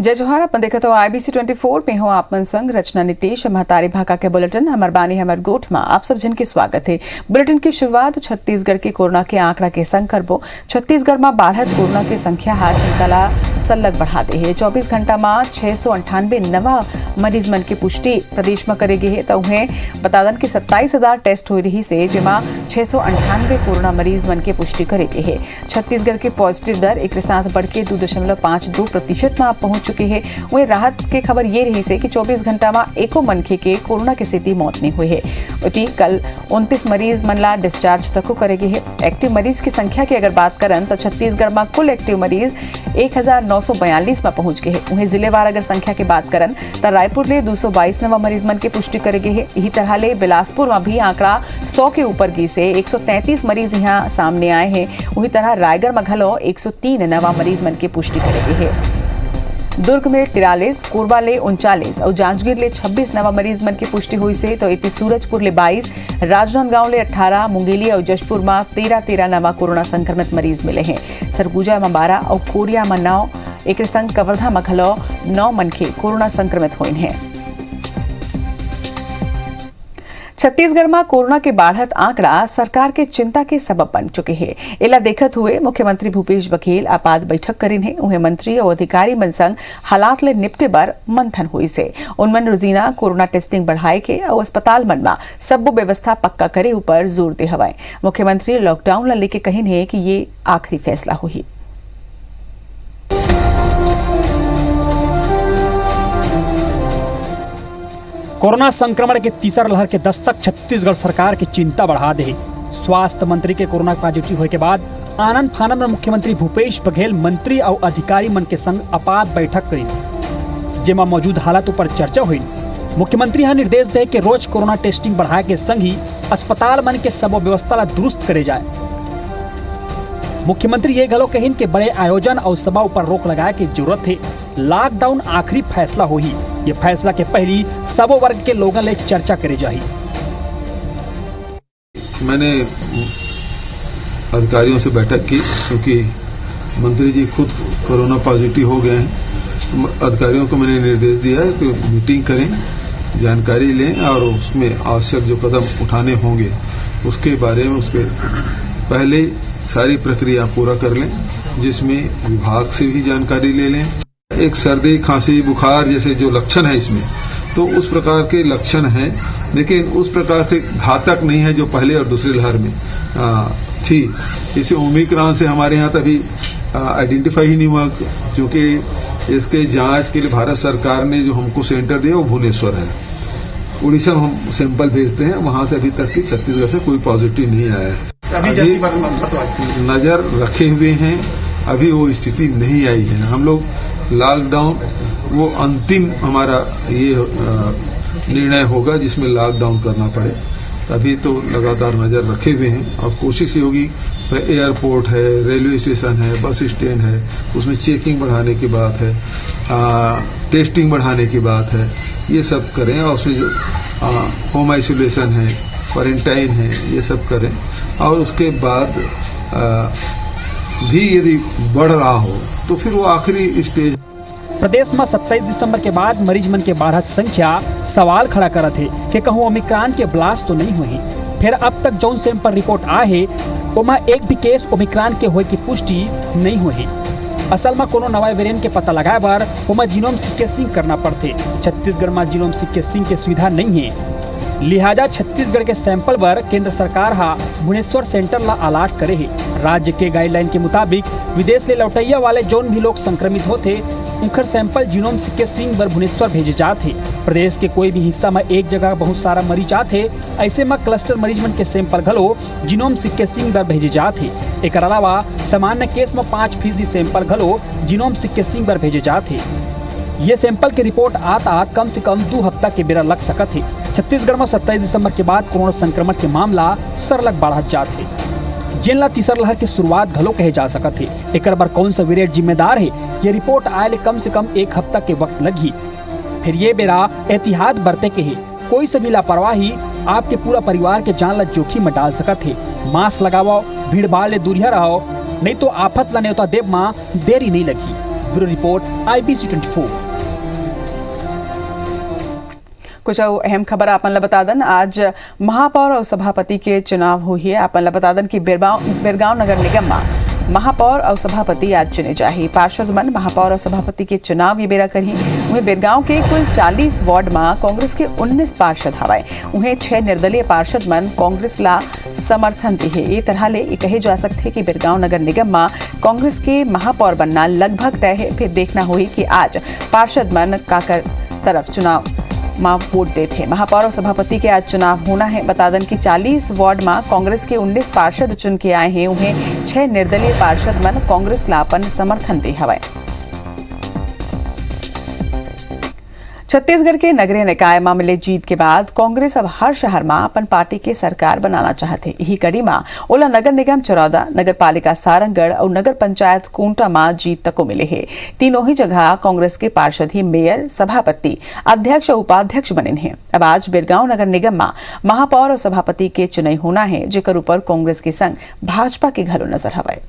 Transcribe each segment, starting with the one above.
जय जोहार। अपन देखा तो IBC 24 में हो आप मन संग रचना नीतीश महतारी भाका के बुलेटिन हमर बानी हमर गोठ में आप सब जन के स्वागत है। बुलेटिन की शुरुआत छत्तीसगढ़ के कोरोना के आंकड़ा के संग करबो। छत्तीसगढ़ में बढ़त कोरोना के संख्या हाल चिंताला सल्लग बढ़ा दे है। 24 घंटा में 698 नवा मरीज मन की पुष्टि प्रदेश में करेगी है। तो उन्हें बता दन कि 27,000 टेस्ट हो रही से जेमा 698 कोरोना मरीज मन की पुष्टि करेगी है। छत्तीसगढ़ की पॉजिटिव दर एक साथ बढ़ के 2.52% में पहुंच चुके हैं। वहीं राहत की खबर ये रही से कि 24 घंटा में एको मनखे के कोरोना के स्थिति मौत नहीं हुई है। उठी कल 29 मरीज मनला डिस्चार्ज तक करेगी है। एक्टिव मरीज की संख्या की अगर बात करन तो छत्तीसगढ़ में कुल एक्टिव मरीज 1942 में पहुंच गए हैं। वहीं जिलेवार अगर संख्या की बात करन तो रायपुर ले 222 नवा मरीज मन की पुष्टि करेगी है। यही तरह ले बिलासपुर में भी आंकड़ा 100 के ऊपर गई से 133 मरीज यहाँ सामने आए हैं। वही तरह रायगढ़ में घलो 103 नवा मरीज मन की पुष्टि करेगी है। दुर्ग में 43, कोरबा ले 39 और जांजगीर ले 26 नवा मरीज मन की पुष्टि हुई से तो इति सूरजपुर ले 22, राजनांदगांव ले 18, मुंगेली और जशपुर में 13 नवा कोरोना संक्रमित मरीज मिले हैं। सरगुजा में 12 और कोरिया में 9, एक संग कवर्धा में घलो 9 मनखे कोरोना संक्रमित हुए हैं। छत्तीसगढ़ में कोरोना के बढ़त आंकड़ा सरकार के चिंता के सबब बन चुके हैं। इला देखत हुए मुख्यमंत्री भूपेश बघेल आपात बैठक करीन है। उन्हें मंत्री और अधिकारी मन संग हालात ले निपटे बर मंथन हुई से उनमन रोजीना कोरोना टेस्टिंग बढ़ाए के और अस्पताल मन में सब व्यवस्था पक्का करे ऊपर जोर दे हवाए। मुख्यमंत्री लॉकडाउन ला लेके कहिन है कि ये आखिरी फैसला हुई। कोरोना संक्रमण के तीसरा लहर के दस्तक छत्तीसगढ़ सरकार की चिंता बढ़ा दे। स्वास्थ्य मंत्री के कोरोना पॉजिटिव होने के बाद आनंद फानन में मुख्यमंत्री भूपेश बघेल मंत्री और अधिकारी मन के संग आपात बैठक करी, जेमा मौजूद हालात पर चर्चा हुई। मुख्यमंत्री यहाँ निर्देश दे कि रोज कोरोना टेस्टिंग बढ़ाए के संग ही अस्पताल मन के सब व्यवस्था ला दुरुस्त करे जाए। मुख्यमंत्री ये घलो कहिन कि बड़े आयोजन और सभा पर रोक लगाए की जरूरत है। लॉकडाउन आखिरी फैसला होही। ये फैसला के पहली सब वर्ग के लोगों ले चर्चा करे जाही। मैंने अधिकारियों से बैठक की क्योंकि मंत्री जी खुद कोरोना पॉजिटिव हो गए हैं। अधिकारियों को मैंने निर्देश दिया है कि मीटिंग करें, जानकारी लें और उसमें आवश्यक जो कदम उठाने होंगे उसके बारे में उसके पहले सारी प्रक्रिया पूरा कर लें, जिसमें विभाग से भी जानकारी ले लें। एक सर्दी खांसी बुखार जैसे जो लक्षण है इसमें, तो उस प्रकार के लक्षण हैं, लेकिन उस प्रकार से घातक नहीं है जो पहले और दूसरी लहर में थी। इसे ओमिक्रॉन से हमारे यहाँ तभी आइडेंटिफाई ही नहीं हुआ, क्योंकि इसके जांच के लिए भारत सरकार ने जो हमको सेंटर दिया वो भुवनेश्वर है। उड़ीसा में हम सैंपल भेजते हैं, वहां से अभी तक की छत्तीसगढ़ से कोई पॉजिटिव नहीं आया है। अभी नजर रखे हुए हैं, अभी वो स्थिति नहीं आई है। हम लोग लॉकडाउन वो अंतिम हमारा ये निर्णय होगा जिसमें लॉकडाउन करना पड़े। अभी तो लगातार नजर रखे हुए हैं और कोशिश ये होगी, एयरपोर्ट है, रेलवे स्टेशन है, बस स्टैंड है, उसमें चेकिंग बढ़ाने की बात है, टेस्टिंग बढ़ाने की बात है, ये सब करें। और उसमें जो होम आइसोलेशन है, क्वारंटाइन है, ये सब करें। और उसके बाद भी यदि बढ़ रहा हो तो फिर वो आखिरी स्टेज। प्रदेश में 27 दिसंबर के बाद मरीज मन के बढ़त संख्या सवाल खड़ा करत है कि कहूँ ओमिक्रॉन के ब्लास्ट तो नहीं हुई। फिर अब तक जौन सैंपल रिपोर्ट आए है ओमा एक भी केस ओमिक्रॉन के होए की पुष्टि नहीं हुई। असल में कोनो नवा वेरिएंट के पता लगाए बार ओमा जीनोम सीक्वेंसिंग करना पड़ते। छत्तीसगढ़ में जीनोम सीक्वेंसिंग के सुविधा नहीं है, लिहाजा छत्तीसगढ़ के सैंपल पर केंद्र सरकार हा भुवनेश्वर सेंटर ला अलॉट करे है। राज्य के गाइडलाइन के मुताबिक विदेश ले लौटैया वाले जौन भी लोग संक्रमित होते उनकर सैंपल जीनोम सीक्वेंसिंग पर भुवनेश्वर भेजे जाते। प्रदेश के कोई भी हिस्सा में एक जगह बहुत सारा मरीज आते, ऐसे में क्लस्टर मरीज मन के सैंपल घलो जीनोम सीक्वेंसिंग पर भेजे जाते। एक अलावा सामान्य केस में 5% सैंपल घलो जीनोम सीक्वेंसिंग पर भेजे जाते। ये सैंपल की रिपोर्ट आत कम से कम 2 हफ्ता के बेरा लग सकत है। छत्तीसगढ़ में 27 दिसंबर के बाद कोरोना संक्रमण के मामला सरलग बढ़त जाते, जिनला तीसरा लहर की शुरुआत घलो कहे जा सकत है। एक बार कौन सा वेरिएंट जिम्मेदार है, ये रिपोर्ट आए कम से कम 1 हफ्ता के वक्त लगी। फिर ये बेरा एहतियात बरते के है। कोई सी भी लापरवाही आपके पूरा परिवार के जान ला जोखिम में डाल सकत है। मास्क लगाओ, भीड़ भाड़ ले दूरिया रहो, नहीं तो आफत ला न्योता देव माँ देरी नहीं लगी। Bureau report IBC 24। कुछ अहम खबर आपन ला बता दन। आज महापौर और सभापति के चुनाव हुई है। आपन ला बता दन कि बिरगांव नगर निगम में महापौर और सभापति आज चुने जाही। पार्षद मन महापौर और सभापति के चुनाव ये बेरा करही। उन्हें बिरगांव के कुल 40 वार्ड में कांग्रेस के 19 पार्षद हवाए। उन्हें 6 निर्दलीय पार्षद मन कांग्रेस ला समर्थन दी है। ये तरह ले ये कहे जा सकते कि बिरगांव नगर निगम में कांग्रेस के महापौर बनना लगभग तय है। फिर देखना हुई कि आज पार्षद मन काकर तरफ चुनाव मां वोट दे थे। महापौर और सभापति के आज चुनाव होना है। बता दें कि 40 वार्ड में कांग्रेस के 19 पार्षद चुन के आए हैं। उन्हें 6 निर्दलीय पार्षद मन कांग्रेस लापन समर्थन दे हवाए। छत्तीसगढ़ के नगरीय निकाय में मिले जीत के बाद कांग्रेस अब हर शहर में अपन पार्टी के सरकार बनाना चाहते। यही कड़ी में ओला नगर निगम चरौदा, नगर पालिका सारंगगढ़ और नगर पंचायत कोंटा में जीत तको मिले है। तीनों ही जगह कांग्रेस के पार्षद ही मेयर, सभापति, अध्यक्ष और उपाध्यक्ष बने हैं। अब आज बिरगांव नगर निगम में महापौर और सभापति के चुनाव होना है, जेकर ऊपर कांग्रेस के संग भाजपा के घलो नजर हवाए।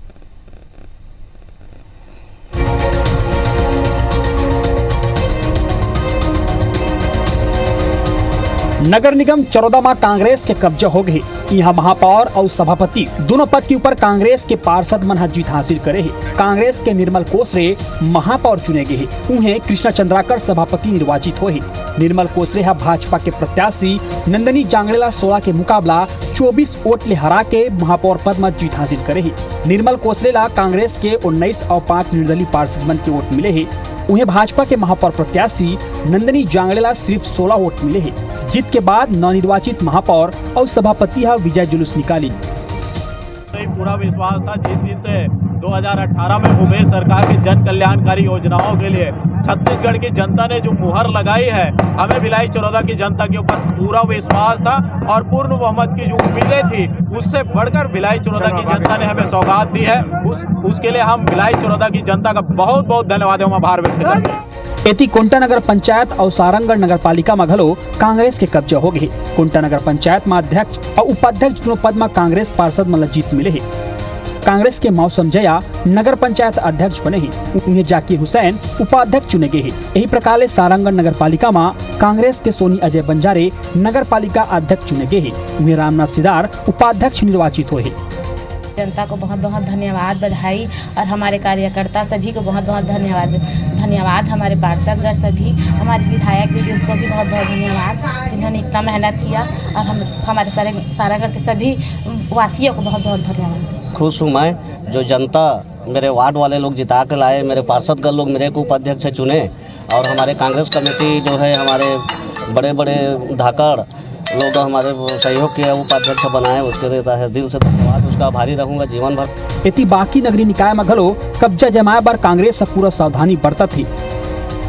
नगर निगम चरौदा में कांग्रेस के कब्जा हो गए। यहाँ महापौर और सभापति दोनों पद के ऊपर कांग्रेस के पार्षद मन जीत हासिल करे है। कांग्रेस के निर्मल कोसरे महापौर चुने गए हैं। उन्हें कृष्णा चंद्राकर सभापति निर्वाचित हुए। निर्मल कोसरे भाजपा के प्रत्याशी नंदनी जांगड़ेला 16 के मुकाबला 24 वोट ले हरा के महापौर पद में जीत हासिल करे है। निर्मल कोसरेला कांग्रेस के 19 और 5 निर्दलीय पार्षद मन के वोट मिले है। उन्हें भाजपा के महापौर प्रत्याशी नंदनी जांगड़ेला सिर्फ 16 वोट मिले हैं। जीत के बाद नवनिर्वाचित महापौर और सभापति विजय जुलूस निकाली। पूरा विश्वास था जिस दिन से 2018 में भूपेश सरकार की जन कल्याणकारी योजनाओं के लिए छत्तीसगढ़ की जनता ने जो मुहर लगाई है, हमें भिलाई चरौदा की जनता के ऊपर पूरा विश्वास था और पूर्ण बहुमत की जो उम्मीदें थी उससे बढ़कर भिलाई चरौदा की जनता ने हमें सौगात दी है। उसके लिए हम भिलाई चरौदा की जनता का बहुत बहुत धन्यवाद एवं आभार व्यक्त करते हैं। एती कोंटा नगर पंचायत और सारंगगढ़ नगर पालिका में घलो कांग्रेस के कब्जा हो गए। कोंटा नगर पंचायत में अध्यक्ष और उपाध्यक्ष दोनों पद में कांग्रेस पार्षद मन जीत मिले है। कांग्रेस के मौसम जया नगर पंचायत अध्यक्ष बने हैं। उन्हें जाकिर हुसैन उपाध्यक्ष चुने गए हैं। यही प्रकार सारंगगढ़ नगर पालिका में कांग्रेस के सोनी अजय बंजारे नगर पालिका अध्यक्ष चुने गए हैं। उन्हें रामनाथ सिदार उपाध्यक्ष निर्वाचित हुए हैं। जनता को बहुत बहुत धन्यवाद, बधाई और हमारे कार्यकर्ता सभी को बहुत बहुत धन्यवाद। हमारे पार्षदगढ़ सभी, हमारे विधायक दीदी को भी बहुत बहुत धन्यवाद जिन्होंने इतना मेहनत किया और हमारे सारंगगढ़ के सभी वासियों को बहुत बहुत धन्यवाद। खुश हूँ मैं जो जनता मेरे वार्ड वाले लोग जिता के लाए, मेरे पार्षदगढ़ लोग मेरे को उपाध्यक्ष चुने और हमारे कांग्रेस कमेटी जो है हमारे बड़े बड़े धाकड़ लोग हमारे सहयोग किया उपाध्यक्ष बनाए, उसके देता है दिल से धन्यवाद, उसका आभारी रहूंगा जीवन भर। एती बाकी नगरी निकाय में घलो कब्जा जमाए बार कांग्रेस से पूरा सावधानी बरतत थी।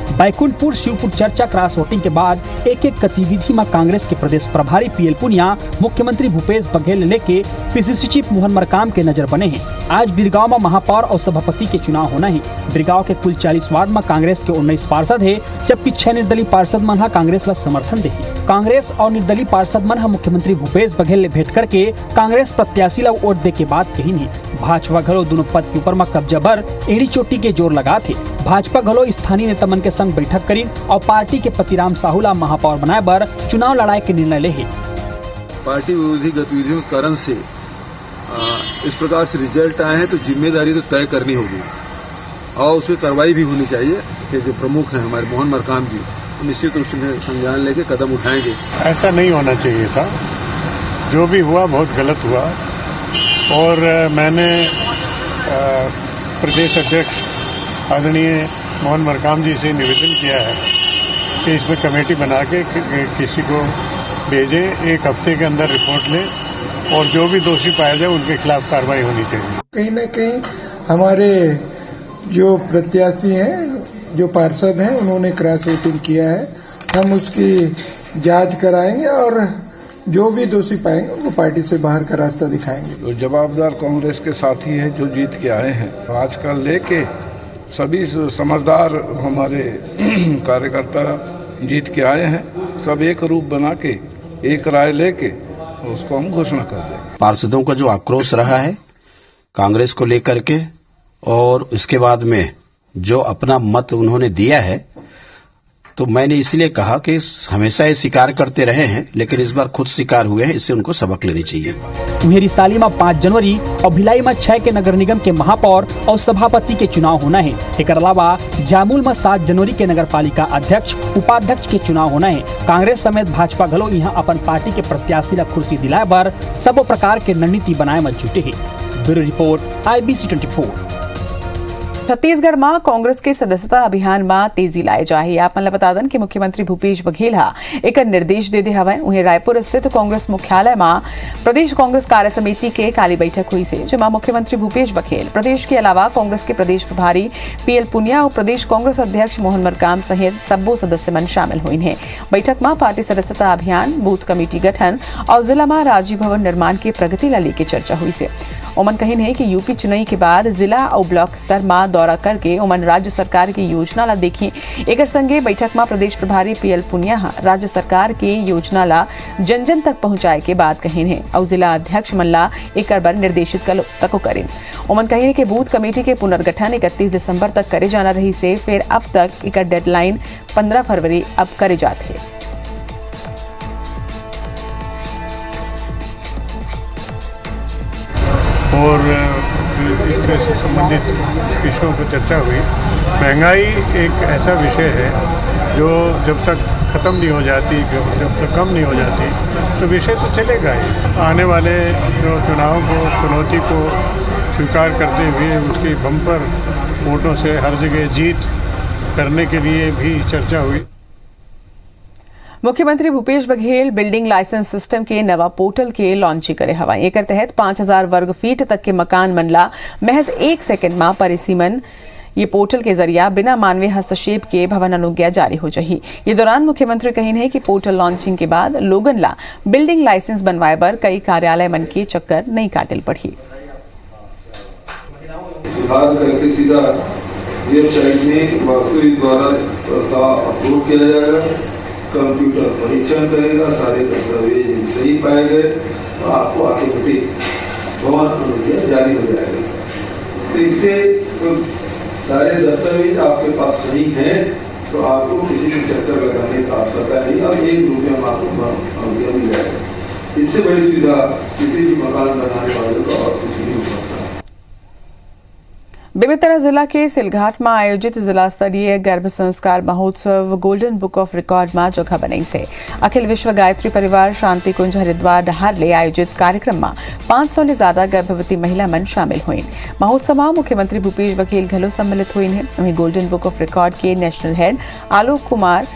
बैकुंठपुर शिवपुर चर्चा क्रॉस वोटिंग के बाद एक गतिविधि में कांग्रेस के प्रदेश प्रभारी PL पुनिया मुख्यमंत्री भूपेश बघेल लेके PCC चीफ मोहन मरकाम के नजर बने हैं। आज बिरगांव में महापौर और सभापति के चुनाव होना है। बिरगांव के कुल 40 वार्ड में कांग्रेस के 19 पार्षद है, जबकि 6 निर्दलीय पार्षद मन कांग्रेस ला समर्थन दे। कांग्रेस और निर्दलीय पार्षद मन मुख्यमंत्री भूपेश बघेल ले भेंट करके कांग्रेस प्रत्याशी ला वोट दे के बात कही नहीं। भाजपा घलो दोनों पद के ऊपर में कब्जा बर एड़ी चोटी के जोर लगा थे। भाजपा घलो स्थानीय नेता मन के संग बैठक करी और पार्टी के पतिराम साहू ला महापौर बनाए बर चुनाव लड़ाई के निर्णय ले। पार्टी विरोधी गतिविधियों के कारण से इस प्रकार से रिजल्ट आए हैं तो जिम्मेदारी तो तय करनी होगी और उसकी कार्रवाई भी होनी चाहिए कि जो प्रमुख हैं हमारे मोहन मरकाम जी निश्चित रूप से संज्ञान लेके कदम उठाएंगे। ऐसा नहीं होना चाहिए था, जो भी हुआ बहुत गलत हुआ और मैंने प्रदेश अध्यक्ष आदरणीय मोहन मरकाम जी से निवेदन किया है कि इसमें कमेटी बना के किसी को भेजें, 1 हफ्ते के अंदर रिपोर्ट लें और जो भी दोषी पाया जाए उनके खिलाफ कार्रवाई होनी चाहिए। कहीं न कहीं हमारे जो प्रत्याशी हैं, जो पार्षद हैं, उन्होंने क्रॉस वोटिंग किया है। हम उसकी जांच कराएंगे और जो भी दोषी पाएंगे उनको पार्टी से बाहर का रास्ता दिखाएंगे। तो जवाबदार कांग्रेस के साथी हैं जो जीत के आए हैं। आजकल लेके सभी समझदार हमारे कार्यकर्ता जीत के आए हैं, सब एक रूप बना के एक राय लेके उसको हम घोषणा कर देंगे। पार्षदों का जो आक्रोश रहा है कांग्रेस को लेकर के और इसके बाद में जो अपना मत उन्होंने दिया है, तो मैंने इसलिए कहा कि हमेशा ये स्वीकार करते रहे हैं, लेकिन इस बार खुद स्वीकार हुए हैं, इससे उनको सबक लेनी चाहिए। उन्हें रिसाली में 5 जनवरी और भिलाई में 6 के नगर निगम के महापौर और सभापति के चुनाव होना है। एक अलावा जामुल में 7 जनवरी के नगर पालिका अध्यक्ष उपाध्यक्ष के चुनाव होना है। कांग्रेस समेत भाजपा घलो यहाँ अपन पार्टी के प्रत्याशी ला कुर्सी दिलाए बर सब प्रकार के रणनीति बनाए में जुटे है। Bureau report IBC 24। छत्तीसगढ़ में कांग्रेस के सदस्यता अभियान में तेजी लाए जाए। आप मन बता दन कि मुख्यमंत्री भूपेश बघेल एक निर्देश दे हवय। उन्हें रायपुर स्थित कांग्रेस मुख्यालय में प्रदेश कांग्रेस कार्य समिति के काली बैठक हुई से, जिसमें मुख्यमंत्री भूपेश बघेल, प्रदेश के अलावा कांग्रेस के प्रदेश प्रभारी PL पुनिया और प्रदेश कांग्रेस अध्यक्ष मोहन मरकाम सहित सब्बो सदस्य मन शामिल हुए हैं। बैठक में पार्टी सदस्यता अभियान, बूथ कमेटी गठन और जिला में राजीव भवन निर्माण की प्रगति ला लेके चर्चा हुई से। ओमन कहिन है कि यूपी चुनाई के बाद जिला और ब्लॉक स्तर में दौरा करके ओमन राज्य सरकार की योजना ला देखी। एक संगे बैठक में प्रदेश प्रभारी PL पुनिया राज्य सरकार की योजना ला जन जन तक पहुंचाए के बाद कहिन है और जिला अध्यक्ष मन ला एक बार निर्देशित तको करें। ओमन कहिन है कि बूथ कमेटी के पुनर्गठन 31 दिसंबर तक करे जाना रही से, फिर अब तक एक डेडलाइन 15 फरवरी अब करे जाते है। और इससे संबंधित विषयों पर चर्चा हुई। महंगाई एक ऐसा विषय है जो जब तक ख़त्म नहीं हो जाती, जब तक कम नहीं हो जाती, तो विषय तो चलेगा ही। आने वाले जो चुनाव को, चुनौती को स्वीकार करते हुए उसकी बम्पर वोटों से हर जगह जीत करने के लिए भी चर्चा हुई। मुख्यमंत्री Bhupesh Baghel building licence system के नवा पोर्टल के लॉन्च करे हवा। एक तहत 5000 वर्ग फीट तक के मकान मनला महज 1 सेकंड में परिसीमन ये पोर्टल के जरिया बिना मानवीय हस्तक्षेप के भवन अनुज्ञा जारी हो जाही। ये दौरान मुख्यमंत्री कहिन है कि पोर्टल लॉन्चिंग के बाद लोगन ला बिल्डिंग लाइसेंस बनवाए बर कई कार्यालय मन के चक्कर नहीं काटल पड़ी। सुधार करके सीधा ये में वास्तविक द्वारा प्रस्ताव अप्रूव किया जाएगा, कंप्यूटर परीक्षण करेगा, सारे दस्तावेज सही पाए गए तो आपको आगे बढ़े भवन अनुज्ञा जारी हो जाएगा। तो इससे तो सारे दस्तावेज आपके पास सही हैं तो आपको किसी भी चक्कर लगाने का आवश्यकता नहीं और 1 रुपया में आपको अनुज्ञा मिल जाएगा। इससे बड़ी सुविधा किसी भी मकान बनाने वाले को और कुछ नहीं हो सकता। बेमेतरा जिला के सिलघाट में आयोजित जिला स्तरीय गर्भ संस्कार महोत्सव गोल्डन बुक ऑफ रिकॉर्ड में जगह बनाई से। अखिल विश्व गायत्री परिवार शांति कुंज हरिद्वार डहार ले आयोजित कार्यक्रम में 500 से ज्यादा गर्भवती महिला मन शामिल हुई। महोत्सव में मुख्यमंत्री भूपेश बघेल घलो सम्मिलित हुई हैं। वहीं गोल्डन बुक ऑफ रिकॉर्ड के national head Alok Kumar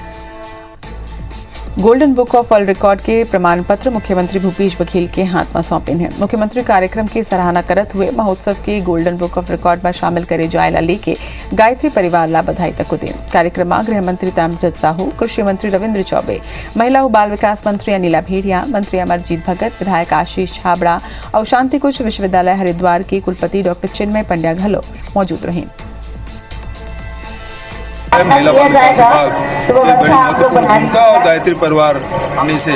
golden book of world record के प्रमाण पत्र मुख्यमंत्री भूपेश बघेल के हाथ में सौंपे हैं। मुख्यमंत्री कार्यक्रम की सराहना करते हुए महोत्सव के गोल्डन बुक ऑफ रिकॉर्ड में शामिल करे जाए ला लेके गायत्री परिवार ला बधाई तक दें। कार्यक्रम में गृह मंत्री ताम्रध्वज साहू, कृषि मंत्री रविंद्र चौबे, महिला और बाल विकास मंत्री अनिला भेड़िया, मंत्री अमरजीत भगत, विधायक आशीष छाबड़ा और शांति कुंज विश्वविद्यालय हरिद्वार के कुलपति डॉक्टर चिन्मय पंड्या घलो मौजूद रहे। महिला बाल विकास विभाग की बड़ी महत्वपूर्ण भूमिका और गायत्री परिवार ने इसे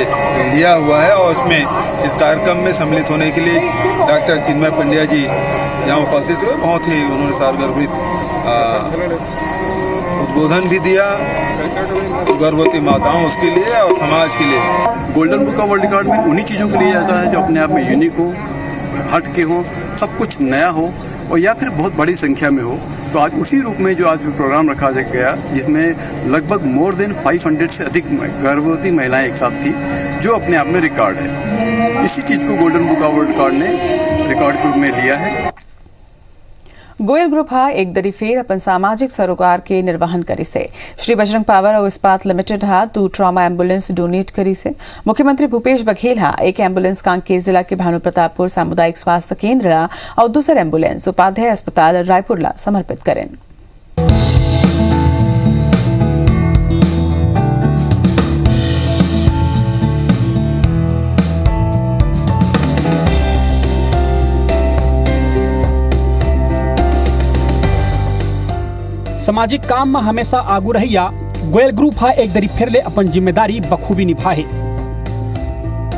लिया हुआ है और उसमें इस कार्यक्रम में सम्मिलित होने के लिए डॉक्टर चिन्मय पंड्या जी यहाँ उपस्थित हुए। बहुत ही उन्होंने सारगर्भित उद्बोधन भी दिया गर्भवती माताओं उसके लिए और समाज के लिए। Golden book of world record में उन्हीं चीज़ों के लिए आता है जो अपने आप में यूनिक हो, हट के हो, सब कुछ नया हो और या फिर बहुत बड़ी संख्या में हो। तो आज उसी रूप में जो आज प्रोग्राम रखा गया जिसमें लगभग मोर देन 500 से अधिक गर्भवती महिलाएं एक साथ थी, जो अपने आप में रिकॉर्ड है। इसी चीज़ को golden book of world record ने रिकॉर्ड के रूप में लिया है। गोयल ग्रुप एक दरी फेर अपन सामाजिक सरोकार के निर्वहन करी से। श्री बजरंग पावर और इस्पात लिमिटेड 2 ट्रॉमा एम्बुलेंस डोनेट करी से। मुख्यमंत्री भूपेश बघेल एक एम्बुलेंस कांकेर जिला के भानु प्रतापपुर सामुदायिक स्वास्थ्य केंद्र और दूसरा एम्बुलेंस उपाध्याय अस्पताल रायपुर ला समर्पित करें। सामाजिक काम में हमेशा आगू रहिया गोयल ग्रुप एक दरी फिर ले अपन जिम्मेदारी बखूबी निभाए।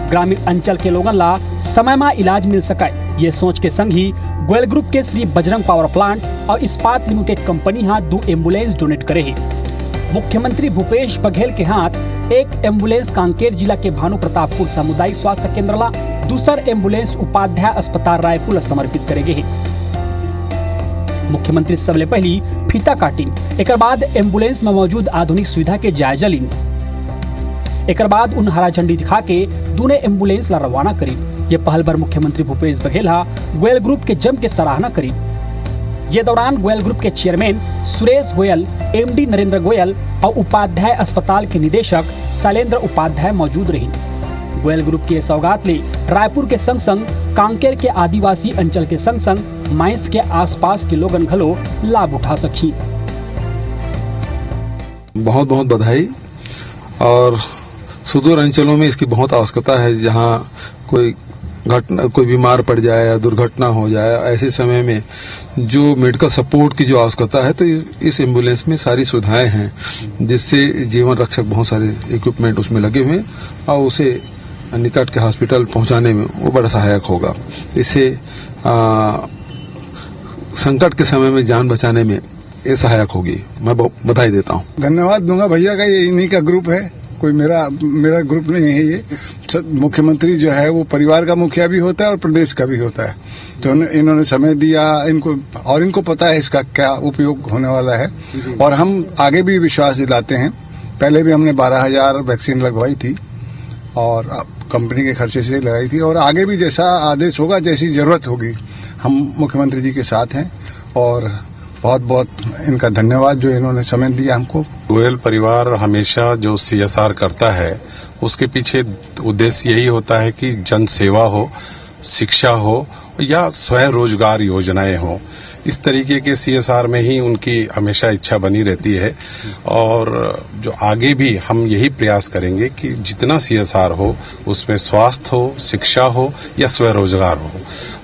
ग्रामीण अंचल के लोगन ला समय में इलाज मिल सके, ये सोच के संग ही गोयल ग्रुप के श्री बजरंग पावर प्लांट और इस्पात लिमिटेड कंपनी हाथ 2 एम्बुलेंस डोनेट करे है। मुख्यमंत्री भूपेश बघेल के हाथ एक एम्बुलेंस कांकेर जिला के भानु प्रतापपुर सामुदायिक स्वास्थ्य केंद्र ला, दूसर एम्बुलेंस उपाध्याय अस्पताल रायपुर ला समर्पित करेगे है। मुख्यमंत्री सबले पहली फीता काटिन, एक बाद एम्बुलेंस में मौजूद आधुनिक सुविधा के जायजा लिन। एक बाद उन हरा झंडी दिखा के दूने एम्बुलेंस ला रवाना करी। ये पहल पर मुख्यमंत्री भूपेश बघेल गोयल ग्रुप के जम के सराहना करी। ये दौरान गोयल ग्रुप के चेयरमैन सुरेश गोयल, एमडी नरेंद्र गोयल और उपाध्याय अस्पताल के निदेशक शैलेंद्र उपाध्याय मौजूद रही। गोयल ग्रुप के सौगात ले रायपुर के संग संग कांकेर के आदिवासी अंचल के संग संग माइंस के आसपास के लोगन घलो लाभ उठा सकी। बहुत बहुत बधाई। और सुदूर अंचलों में इसकी बहुत आवश्यकता है, जहाँ कोई बीमार पड़ जाए या दुर्घटना हो जाए, ऐसे समय में जो मेडिकल सपोर्ट की जो आवश्यकता है, तो इस एम्बुलेंस में सारी सुविधाएं हैं, जिससे जीवन रक्षक बहुत सारे इक्विपमेंट उसमें लगे हुए और उसे निकट के हॉस्पिटल पहुंचाने में वो बड़ा सहायक होगा। इससे संकट के समय में जान बचाने में ये सहायक होगी। मैं बधाई देता हूँ। धन्यवाद दूंगा भैया का, ये इन्हीं का ग्रुप है, कोई मेरा ग्रुप नहीं है। ये मुख्यमंत्री जो है वो परिवार का मुखिया भी होता है और प्रदेश का भी होता है, तो इन्होंने समय दिया इनको पता है इसका क्या उपयोग होने वाला है। और हम आगे भी विश्वास दिलाते हैं। पहले भी हमने 12,000 वैक्सीन लगवाई थी और कंपनी के खर्चे से लगाई थी, और आगे भी जैसा आदेश होगा, जैसी जरूरत होगी, हम मुख्यमंत्री जी के साथ हैं। और बहुत बहुत इनका धन्यवाद जो इन्होंने समय दिया हमको। गोयल परिवार हमेशा जो CSR करता है, उसके पीछे उद्देश्य यही होता है कि जन सेवा हो, शिक्षा हो या स्वयं रोजगार योजनाएं हो। इस तरीके के CSR में ही उनकी हमेशा इच्छा बनी रहती है। और जो आगे भी हम यही प्रयास करेंगे कि जितना CSR हो उसमें स्वास्थ्य हो, शिक्षा हो या स्वरोजगार हो।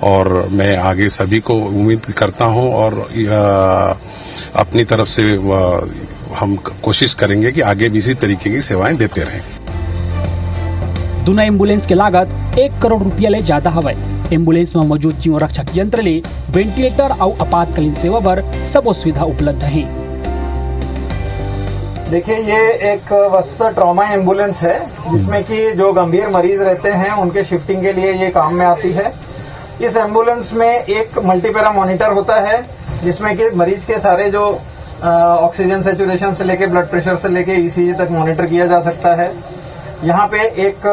और मैं आगे सभी को उम्मीद करता हूं और अपनी तरफ से हम कोशिश करेंगे कि आगे भी इसी तरीके की सेवाएं देते रहें। दोनों एम्बुलेंस की लागत 1 करोड़ रुपया ले ज्यादा हवे। एम्बुलेंस में मौजूद जीवन रक्षक यंत्र ले वेंटिलेटर और आपातकालीन सेवा पर सब सुविधा उपलब्ध है। देखिए, ये एक वस्तुतः ट्रॉमा एम्बुलेंस है, जिसमें कि जो गंभीर मरीज रहते हैं उनके शिफ्टिंग के लिए ये काम में आती है। इस एम्बुलेंस में एक मल्टीपैरा मॉनिटर होता है, जिसमें कि मरीज के सारे जो ऑक्सीजन सैचुरेशन से लेके ब्लड प्रेशर से लेके ECG तक मॉनिटर किया जा सकता है। यहाँ पे एक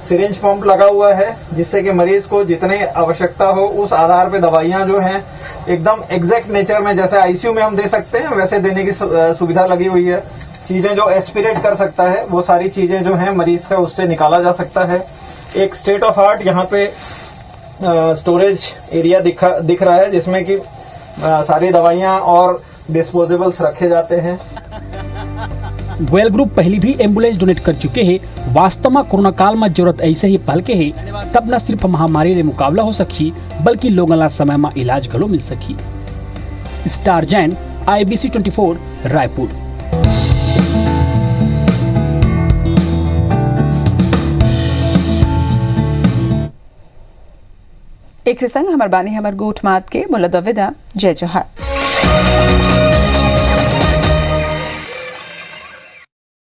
सिरिंज पंप लगा हुआ है, जिससे कि मरीज को जितने आवश्यकता हो उस आधार पे दवाइयां जो हैं एकदम एग्जैक्ट नेचर में, जैसे ICU में हम दे सकते हैं वैसे देने की सुविधा लगी हुई है। चीजें जो एस्पिरेट कर सकता है वो सारी चीजें जो हैं मरीज का उससे निकाला जा सकता है। एक स्टेट ऑफ आर्ट यहाँ पे स्टोरेज एरिया दिख रहा है, जिसमें कि सारी दवाइयां और डिस्पोजेबल्स रखे जाते हैं। गोयल ग्रुप पहली भी एम्बुलेंस डोनेट कर चुके हैं। वास्तव में कोरोना काल में जरूरत ऐसे ही पहल के है, तब न सिर्फ महामारी ले मुकाबला हो सकी, बल्कि लोगों ला समय में इलाज घलो मिल सकी। Star Jain, IBC 24 Raipur. एक संग हमार बानी हमार गोठ मात के मुलद विदा। जय जोहार।